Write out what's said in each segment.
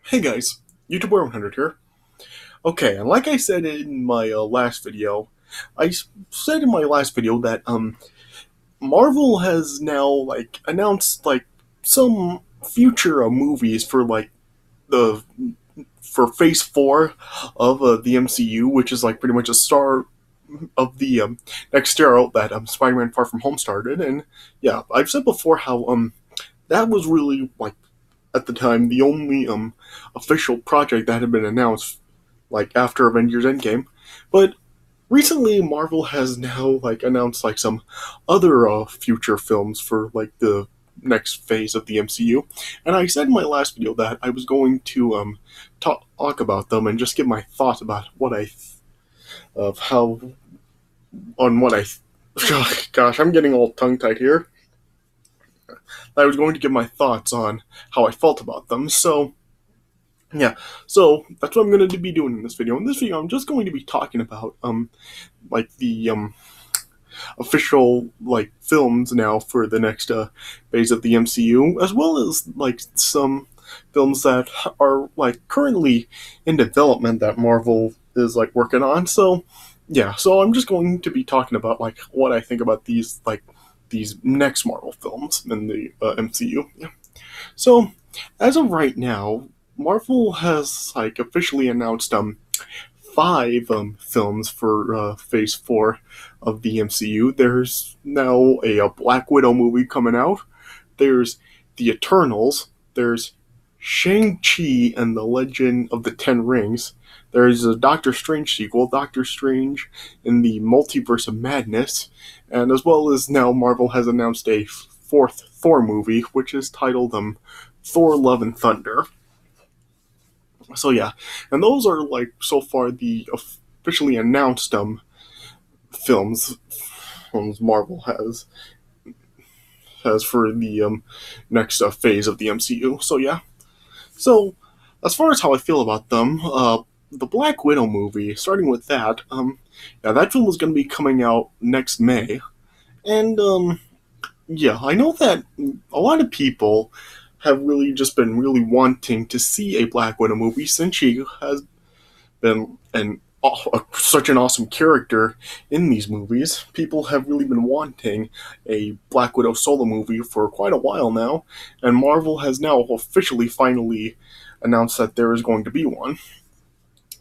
Hey guys, YouTuber 100 here. Okay, and like I said in my last video, said in my last video that Marvel has now announced some future movies for the for Phase 4 of the MCU, which is like pretty much a start of the next era that Spider-Man Far From Home started. And yeah, I've said before how that was really at the time the only official project that had been announced after Avengers Endgame. But recently Marvel has now announced some other future films for the next phase of the MCU. And I said in my last video that I was going to talk about them and just give my thoughts about what I of how on what I gosh, I'm getting all tongue tied here. I was going to give my thoughts on how I felt about them. So yeah, so that's what I'm going to be doing in this video. In this video, I'm just going to be talking about the official films now for the next phase of the MCU, as well as some films that are currently in development that Marvel is working on. So yeah, so I'm just going to be talking about what I think about these next Marvel films in the MCU. Yeah. So as of right now, Marvel has officially announced five films for Phase 4 of the MCU. There's now a Black Widow movie coming out. There's The Eternals. There's Shang-Chi and the Legend of the Ten Rings. There's a Doctor Strange sequel, Doctor Strange in the Multiverse of Madness. And as well as now Marvel has announced a fourth Thor movie, which is titled Thor Love and Thunder. So yeah, and those are so far the officially announced films Marvel has for the next phase of the MCU. So yeah, so as far as how I feel about them, the Black Widow movie, starting with that, yeah, that film is going to be coming out next May, and yeah, I know that a lot of people have really just been really wanting to see a Black Widow movie since she has been such an awesome character in these movies. People have really been wanting a Black Widow solo movie for quite a while now, and Marvel has now officially finally announced that there is going to be one.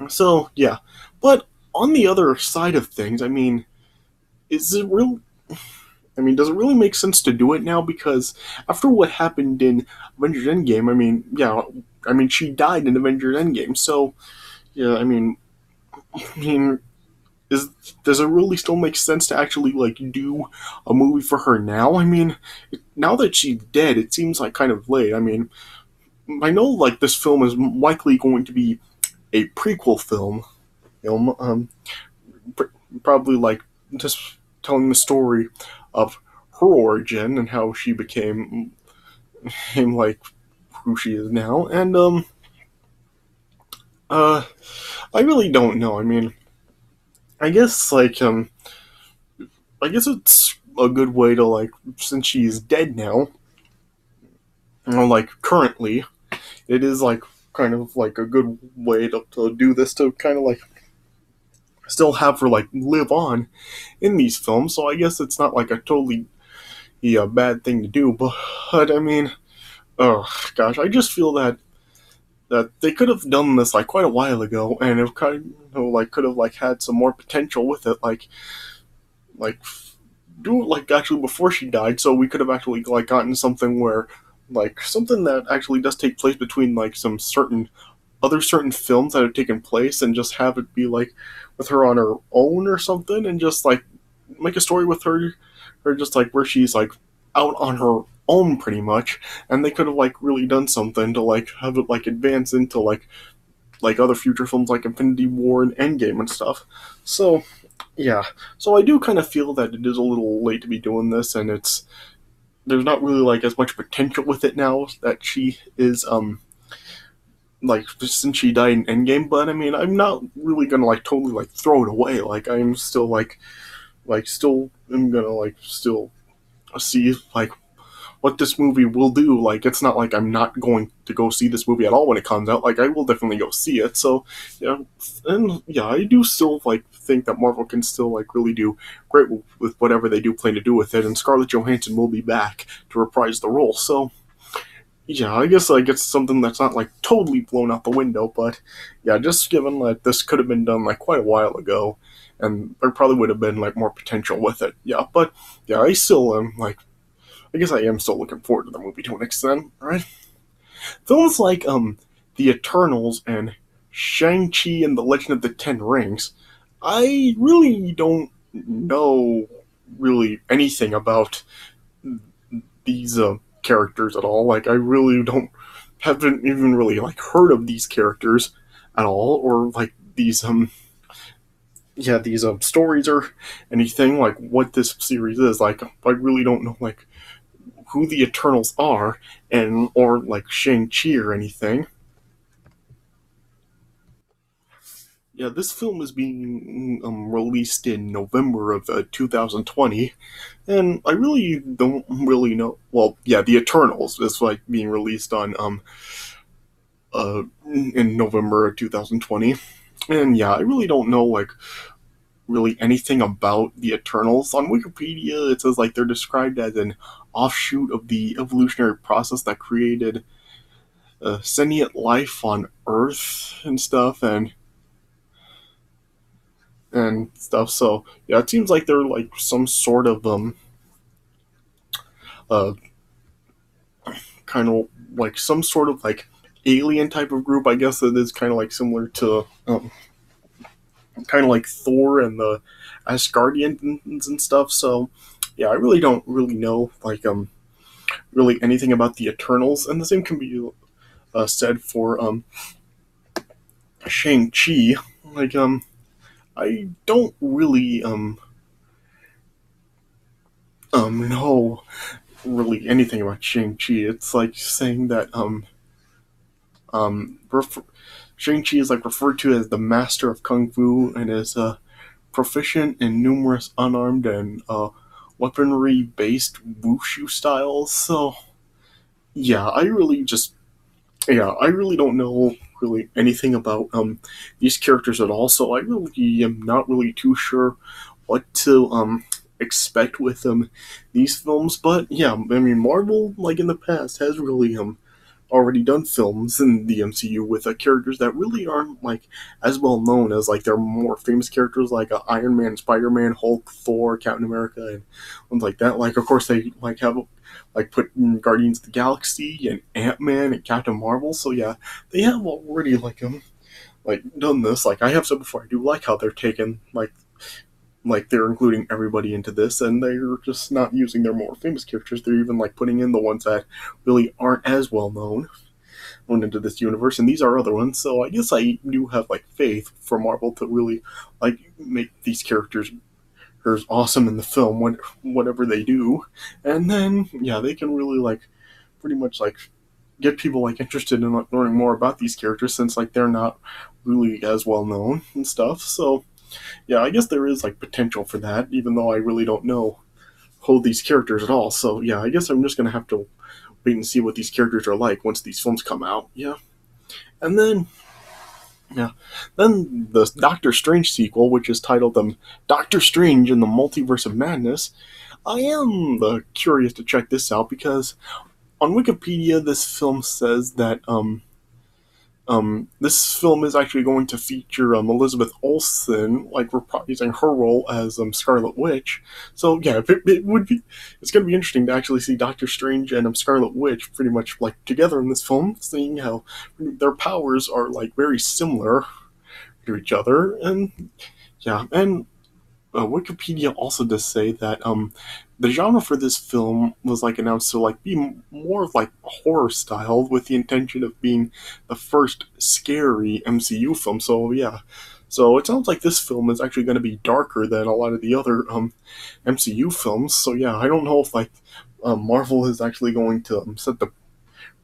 So yeah, but on the other side of things, I mean, is it real? I mean, does it really make sense to do it now? Because after what happened in Avengers Endgame, I mean, yeah, I mean, she died in Avengers Endgame, so yeah, I mean, is does it really still make sense to actually do a movie for her now? I mean, now that she's dead, it seems kind of late. I mean, I know this film is likely going to be a prequel film, pr- probably just telling the story of her origin and how she became who she is now, and uh, I really don't know. I mean, I guess I guess it's a good way to since she's dead now, currently, it is kind of a good way to do this to kind of still have her live on in these films. So I guess it's not a totally bad thing to do. But I mean, oh gosh, I just feel that they could have done this quite a while ago, and it kind of could have had some more potential with it, like do it actually before she died, so we could have actually gotten something where something that actually does take place between some certain films that have taken place, and just have it be with her on her own or something, and just make a story with her, or just where she's out on her own pretty much, and they could have really done something to have it advance into other future films like Infinity War and Endgame and stuff. So yeah, so I do kind of feel that it is a little late to be doing this, and there's not really as much potential with it now that she is since she died in Endgame. But I mean, I'm not really gonna totally throw it away. I'm still still am gonna still see what this movie will do. Like, it's not like I'm not going to go see this movie at all when it comes out. Like, I will definitely go see it. So, yeah, and yeah, I do still like think that Marvel can still like really do great with whatever they do plan to do with it. And Scarlett Johansson will be back to reprise the role. So, yeah, I guess like it's something that's not like totally blown out the window, but yeah, just given that this could have been done like quite a while ago, and there probably would have been like more potential with it. Yeah, but yeah, I still am like, I guess I am still looking forward to the movie to an extent, right? Films like The Eternals and Shang-Chi and the Legend of the Ten Rings, I really don't know really anything about these characters at all. Like, I really don't haven't even really like heard of these characters at all, or like these these stories or anything like what this series is. Like, I really don't know like who the Eternals are, and or like Shang Chi or anything. Yeah, this film is being released in November of 2020, and I really don't really know. Well, yeah, The Eternals is like being released on in November of 2020, and yeah, I really don't know like really anything about the Eternals. On Wikipedia, it says like they're described as an offshoot of the evolutionary process that created sentient life on Earth and stuff, and stuff. So yeah, it seems like they're like some sort of uh kind of like some sort of like alien type of group. I guess it is kind of like similar to kind of like Thor and the Asgardians and stuff. So yeah, I really don't really know like really anything about the Eternals, and the same can be said for Shang Chi. Like I don't really know really anything about Shang Chi. It's like saying that Shang Chi is like referred to as the master of kung fu and is proficient in numerous unarmed and weaponry based wushu styles. So yeah, I really don't know really anything about these characters at all. So I really am not really too sure what to expect with these films. But yeah, I mean Marvel like in the past has really already done films in the MCU with characters that really aren't like as well known as like their more famous characters like Iron Man, Spider Man, Hulk, Thor, Captain America, and ones like that. Like, of course, they like have like put in Guardians of the Galaxy and Ant Man and Captain Marvel. So yeah, they have already like done this. Like I have said before, I do like how they're taking like they're including everybody into this, and they're just not using their more famous characters. They're even like putting in the ones that really aren't as well known into this universe, and these are other ones. So I guess I do have like faith for Marvel to really like make these characters awesome in the film when whatever they do, and then yeah, they can really like pretty much like get people like interested in like, learning more about these characters since like they're not really as well known and stuff. So yeah, I guess there is like potential for that, even though I really don't know who these characters at all. So yeah, I guess I'm just gonna have to wait and see what these characters are like once these films come out. Yeah, and then yeah, then the Doctor Strange sequel, which is titled Doctor Strange in the Multiverse of Madness. I am curious to check this out because on Wikipedia this film says that this film is actually going to feature Elizabeth Olsen, like reprising her role as Scarlet Witch. So yeah, it would be, it's going to be interesting to actually see Doctor Strange and Scarlet Witch pretty much like together in this film, seeing how their powers are like very similar to each other, and yeah, and Wikipedia also does say that the genre for this film was like announced to like be more of like horror style with the intention of being the first scary MCU film. So yeah, so it sounds like this film is actually going to be darker than a lot of the other MCU films. So yeah, I don't know if like Marvel is actually going to set the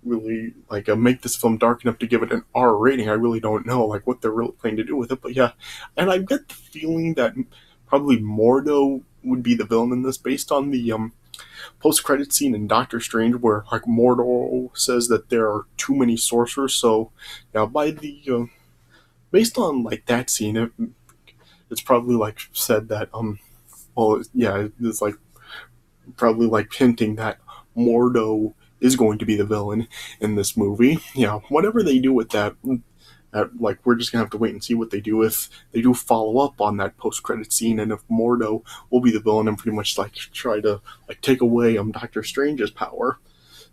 really like make this film dark enough to give it an R rating. I really don't know like what they're really planning to do with it, but yeah, and I get the feeling that probably Mordo would be the villain in this based on the post-credit scene in Doctor Strange where like Mordo says that there are too many sorcerers. So yeah, by the based on like that scene, it's probably like said that well yeah, it's like probably like hinting that Mordo is going to be the villain in this movie. Yeah, whatever they do with that, like we're just gonna have to wait and see what they do if they do follow up on that post-credit scene, and if Mordo will be the villain and pretty much like try to like take away Doctor Strange's power.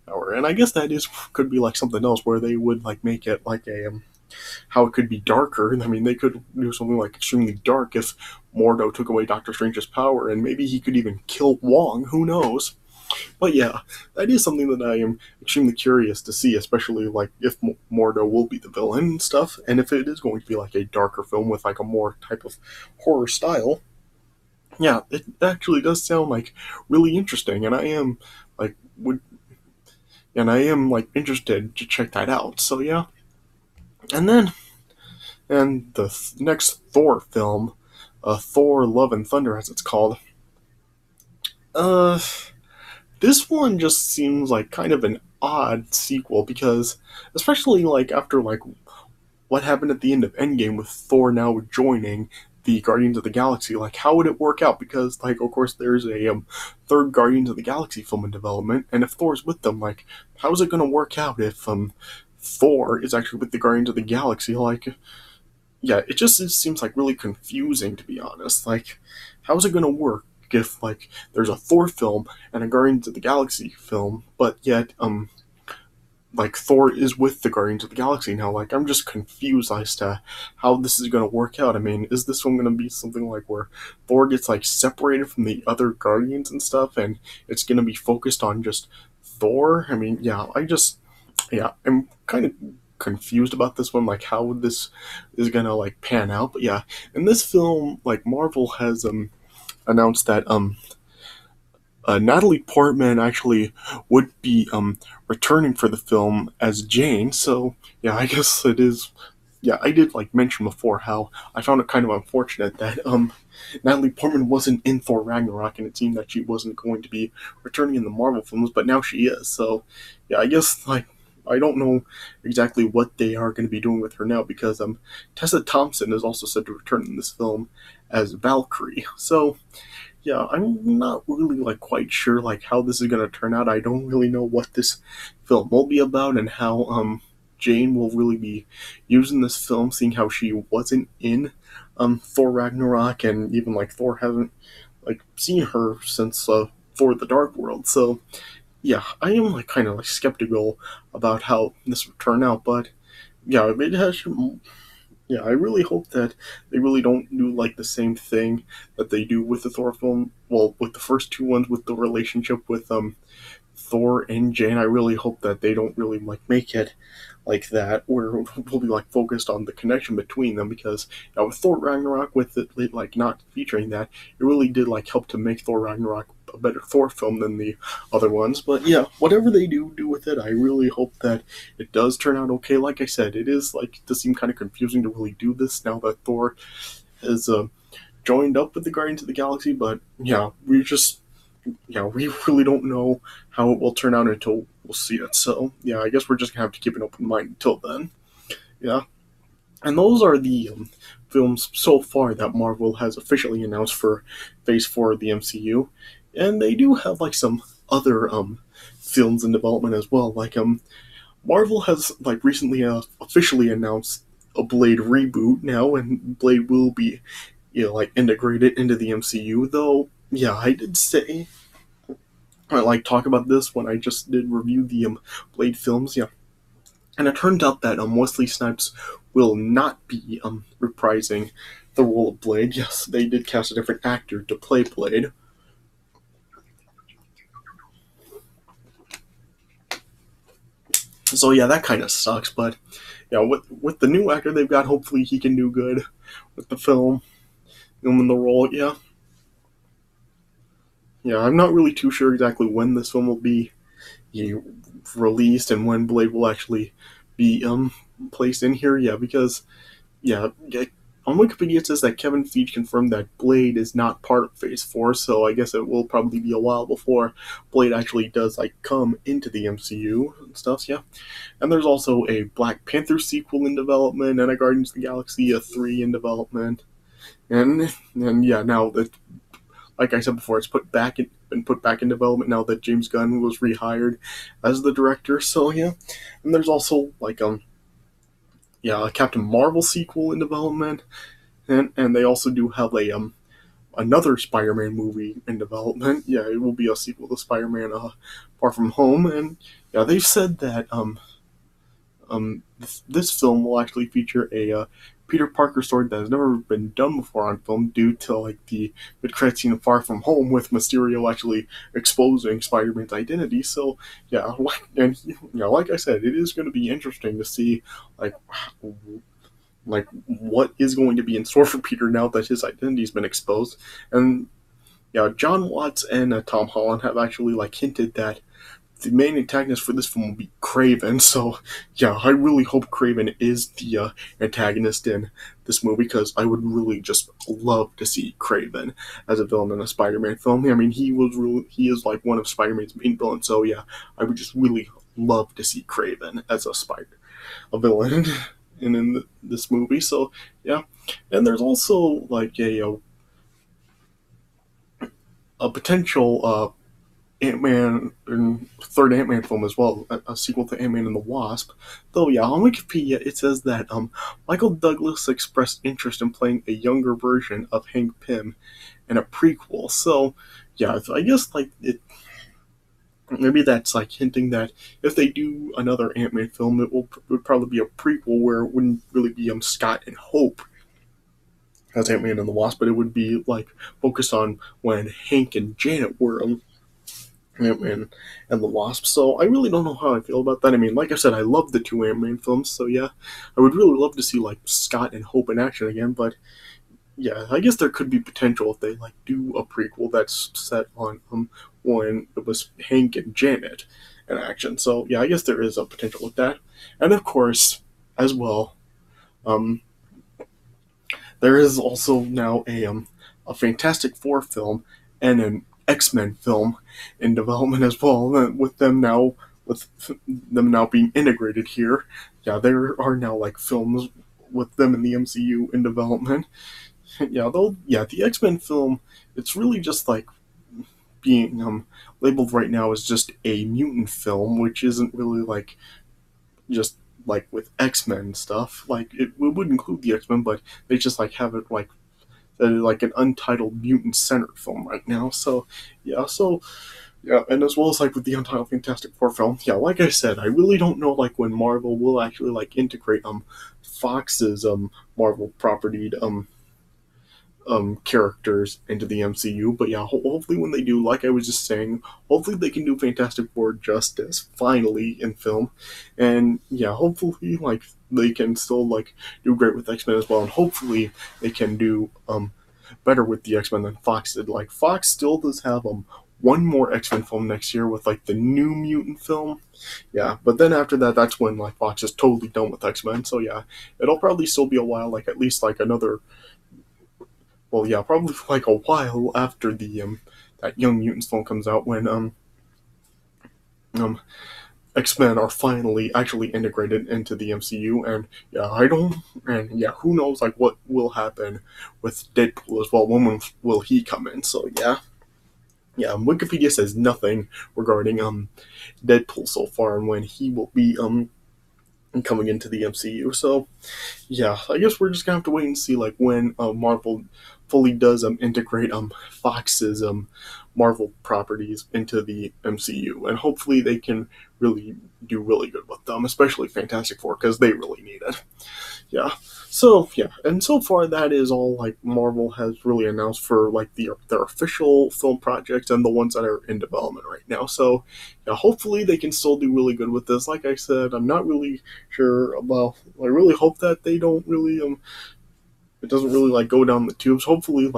And I guess that is could be like something else where they would like make it like a how it could be darker. I mean, they could do something like extremely dark if Mordo took away Doctor Strange's power, and maybe he could even kill Wong. Who knows? But yeah, that is something that I am extremely curious to see, especially like if Mordo will be the villain and stuff, and if it is going to be like a darker film with like a more type of horror style. Yeah, it actually does sound like really interesting, and I am like would and I am like interested to check that out. So yeah, and then and the next Thor film, Thor: Love and Thunder, as it's called. Uh, this one just seems like kind of an odd sequel because, especially like after like what happened at the end of Endgame with Thor now joining the Guardians of the Galaxy, like how would it work out? Because like of course there's a third Guardians of the Galaxy film in development, and if Thor's with them, like how is it going to work out if Thor is actually with the Guardians of the Galaxy? Like yeah, it seems like really confusing to be honest. Like how is it going to work if like there's a Thor film and a Guardians of the Galaxy film, but yet like Thor is with the Guardians of the Galaxy now. Like I'm just confused as to how this is going to work out. I mean, is this one going to be something like where Thor gets like separated from the other Guardians and stuff, and it's going to be focused on just Thor? I mean, yeah, I'm kind of confused about this one, like how this is going to like pan out. But yeah, in this film, like Marvel has announced that Natalie Portman actually would be returning for the film as Jane. So yeah, I guess it is. Yeah, I did like mention before how I found it kind of unfortunate that Natalie Portman wasn't in Thor Ragnarok, and it seemed that she wasn't going to be returning in the Marvel films, but now she is. So yeah, I guess like I don't know exactly what they are going to be doing with her now because Tessa Thompson is also said to return in this film as Valkyrie. So yeah, I'm not really like quite sure like how this is gonna turn out. I don't really know what this film will be about and how Jane will really be using this film, seeing how she wasn't in Thor Ragnarok, and even like Thor hasn't like seen her since Thor: The Dark World. So yeah, I am like kind of like skeptical about how this will turn out, but yeah, it has yeah, I really hope that they really don't do like the same thing that they do with the Thor film. Well, with the first two ones, with the relationship with Thor and Jane. I really hope that they don't really like make it like that, where we'll be like focused on the connection between them. Because with Thor Ragnarok, with it like not featuring that, it really did like help to make Thor Ragnarok a better Thor film than the other ones. But yeah, whatever they do with it, I really hope that it does turn out okay. Like I said, it is like it does seem kind of confusing to really do this now that Thor has joined up with the Guardians of the Galaxy. But yeah, we really don't know how it will turn out until we'll see it. So yeah, I guess we're just gonna have to keep an open mind until then. Yeah, and those are the films so far that Marvel has officially announced for Phase 4 of the MCU, and they do have like some other films in development as well. Like Marvel has like recently officially announced a Blade reboot now, and Blade will be like integrated into the MCU. Though yeah, I did say I like talk about this when I just did review the Blade films. Yeah, and it turned out that Wesley Snipes will not be reprising the role of Blade. Yes, they did cast a different actor to play Blade. So yeah, that kind of sucks. But yeah, with the new actor they've got, hopefully he can do good with the film, him in the role. Yeah, yeah. I'm not really too sure exactly when this film will be released and when Blade will actually be placed in here. Yeah, because yeah, On Wikipedia, it says that Kevin Feige confirmed that Blade is not part of Phase 4, so I guess it will probably be a while before Blade actually does come into the MCU and stuff. Yeah, and there's also a Black Panther sequel in development and a Guardians of the Galaxy 3 in development, and yeah, now that, like I said before, it's been put back in development now that James Gunn was rehired as the director. So yeah, and there's also a Captain Marvel sequel in development, and they also do have a another Spider-Man movie in development. Yeah, it will be a sequel to Spider-Man Far From Home, and yeah, they've said that this film will actually feature a Peter Parker story that has never been done before on film due to the mid-credit scene of Far From Home with Mysterio actually exposing Spider-Man's identity. So yeah, like I said, it is going to be interesting to see like what is going to be in store for Peter now that his identity's been exposed. And yeah, John Watts and Tom Holland have actually hinted that the main antagonist for this film will be Kraven. So yeah, I really hope Kraven is the antagonist in this movie, because I would really just love to see Kraven as a villain in a Spider-Man film. I mean, he is one of Spider-Man's main villains. So yeah, I would just really love to see Kraven as a villain in this movie. So yeah, and there's also a potential Ant-Man and third Ant-Man film as well, a sequel to Ant-Man and the Wasp. Though yeah, on Wikipedia it says that Michael Douglas expressed interest in playing a younger version of Hank Pym in a prequel. So yeah, I guess maybe that's hinting that if they do another Ant-Man film, would probably be a prequel where it wouldn't really be Scott and Hope as Ant-Man and the Wasp, but it would be focused on when Hank and Janet were Ant-Man and the Wasp. So I really don't know how I feel about that. I mean, like I said, I love the two Ant-Man films, so yeah, I would really love to see Scott and Hope in action again. But yeah, I guess there could be potential if they do a prequel that's set on when it was Hank and Janet in action. So yeah, I guess there is a potential with that. And of course, as well, um, there is also now a Fantastic Four film and an X-Men film in development as well. With them now being integrated here, yeah, there are now films with them in the MCU in development. Yeah, though, yeah, the X-Men film, it's really just being labeled right now as just a mutant film, which isn't really just with X-Men stuff. It would include the X-Men, but they just have it an untitled mutant centered film right now. So yeah, and as well as with the untitled Fantastic Four film, yeah, like I said, I really don't know when Marvel will actually integrate Fox's Marvel property characters into the MCU. But yeah, hopefully when they do, like I was just saying, hopefully they can do Fantastic Four justice finally in film, and yeah, hopefully they can still do great with X-Men as well, and hopefully they can do better with the X-Men than Fox did. Fox still does have one more X-Men film next year with the New Mutant film. Yeah, but then after that, that's when Fox is totally done with X-Men. So yeah, it'll probably still be a while, at least another, well, yeah, probably a while after the that Young Mutants film comes out, when um X-Men are finally actually integrated into the MCU. And yeah, who knows what will happen with Deadpool as well. When will he come in? So yeah, Wikipedia says nothing regarding Deadpool so far and when he will be coming into the MCU. So yeah, I guess we're just gonna have to wait and see when Marvel fully does integrate Fox's Marvel properties into the MCU, and hopefully they can really do really good with them, especially Fantastic Four, because they really need it. Yeah. So yeah, and so far that is all Marvel has really announced for their official film projects and the ones that are in development right now. So yeah, hopefully they can still do really good with this. Like I said, I'm not really sure about. I really hope that they don't really it doesn't really go down the tubes. Hopefully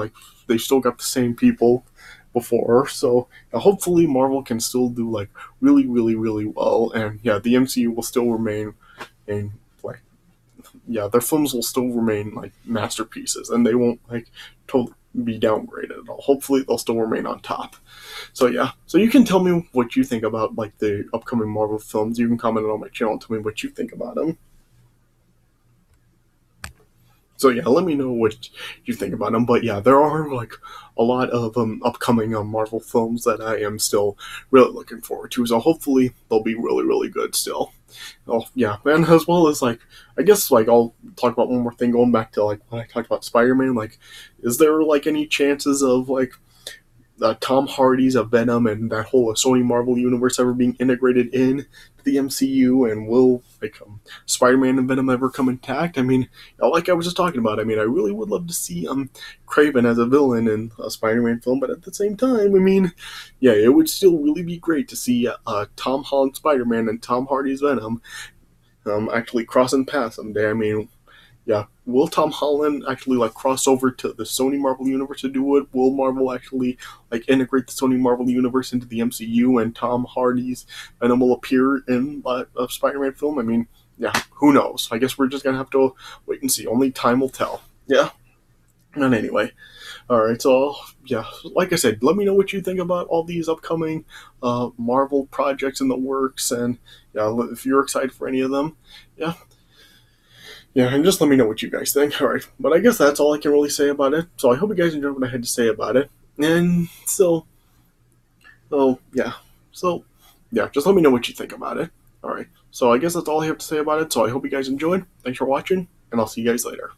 they still got the same people before. So hopefully Marvel can still do really really really well, and yeah, the MCU will still remain in yeah, their films will still remain like masterpieces, and they won't like totally be downgraded at all. Hopefully, they'll still remain on top. So yeah, so you can tell me what you think about like the upcoming Marvel films. You can comment on my channel and tell me what you think about them. So yeah, let me know what you think about them. But yeah, there are like a lot of upcoming Marvel films that I am still really looking forward to. So hopefully they'll be really really good still. Oh yeah, man. As well as like, I guess like I'll talk about one more thing. Going back to like when I talked about Spider-Man, like, is there like any chances of like Tom Hardy's a Venom and that whole Sony Marvel universe ever being integrated in to the MCU, and will like Spider-Man and Venom ever come intact? I mean, like I was just talking about, I mean, I really would love to see Craven as a villain in a Spider-Man film, but at the same time, I mean, yeah, it would still really be great to see Tom Holland Spider-Man and Tom Hardy's Venom actually crossing paths someday. I mean, yeah, will Tom Holland actually like cross over to the Sony Marvel universe to do it? Will Marvel actually like integrate the Sony Marvel universe into the MCU, and Tom Hardy's Venom will appear in a Spider-Man film? I mean, yeah, who knows? I guess we're just gonna have to wait and see. Only time will tell. Yeah. And anyway, all right. So yeah, like I said, let me know what you think about all these upcoming Marvel projects in the works, and yeah, if you're excited for any of them. Yeah, yeah, and just let me know what you guys think. All right, but I guess that's all I can really say about it. So I hope you guys enjoyed what I had to say about it. And so yeah, so yeah, just let me know what you think about it. All right, so I guess that's all I have to say about it. So I hope you guys enjoyed. Thanks for watching, and I'll see you guys later.